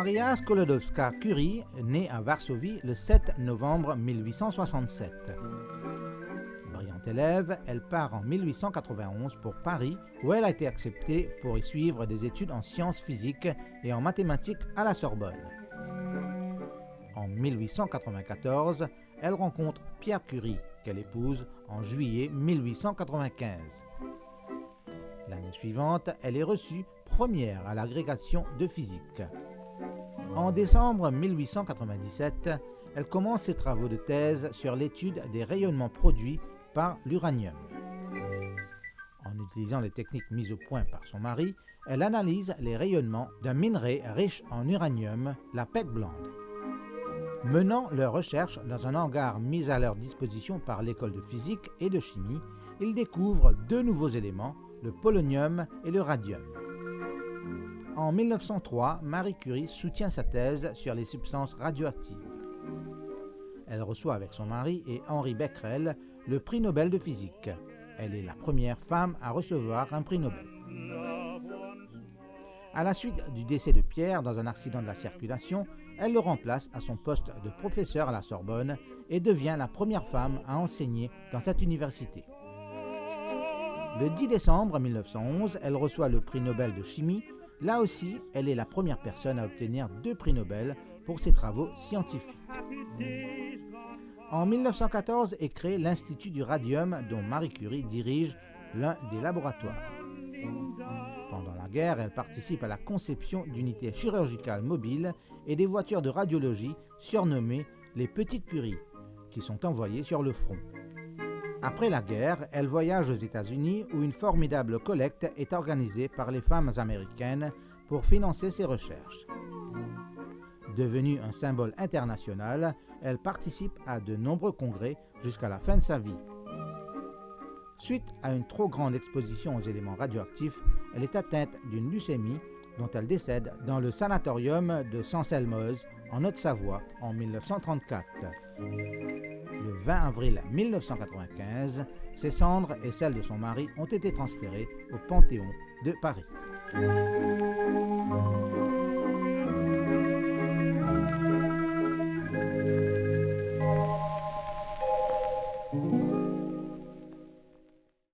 Maria Skolodowska-Curie naît à Varsovie le 7 novembre 1867. Brillante élève, elle part en 1891 pour Paris où elle a été acceptée pour y suivre des études en sciences physiques et en mathématiques à la Sorbonne. En 1894, elle rencontre Pierre Curie, qu'elle épouse en juillet 1895. L'année suivante, elle est reçue première à l'agrégation de physique. En décembre 1897, elle commence ses travaux de thèse sur l'étude des rayonnements produits par l'uranium. En utilisant les techniques mises au point par son mari, elle analyse les rayonnements d'un minerai riche en uranium, la PEC blande. Menant leurs recherches dans un hangar mis à leur disposition par l'école de physique et de chimie, ils découvrent deux nouveaux éléments, le polonium et le radium. En 1903, Marie Curie soutient sa thèse sur les substances radioactives. Elle reçoit avec son mari et Henri Becquerel le prix Nobel de physique. Elle est la première femme à recevoir un prix Nobel. À la suite du décès de Pierre dans un accident de la circulation, elle le remplace à son poste de professeur à la Sorbonne et devient la première femme à enseigner dans cette université. Le 10 décembre 1911, elle reçoit le prix Nobel de chimie. Là aussi, elle est la première personne à obtenir 2 prix Nobel pour ses travaux scientifiques. En 1914 est créé l'Institut du radium dont Marie Curie dirige l'un des laboratoires. Pendant la guerre, elle participe à la conception d'unités chirurgicales mobiles et des voitures de radiologie surnommées les Petites Curie, qui sont envoyées sur le front. Après la guerre, elle voyage aux États-Unis où une formidable collecte est organisée par les femmes américaines pour financer ses recherches. Devenue un symbole international, elle participe à de nombreux congrès jusqu'à la fin de sa vie. Suite à une trop grande exposition aux éléments radioactifs, elle est atteinte d'une leucémie dont elle décède dans le sanatorium de Sanselmoz en Haute-Savoie en 1934. Le 20 avril 1995, ses cendres et celles de son mari ont été transférées au Panthéon de Paris.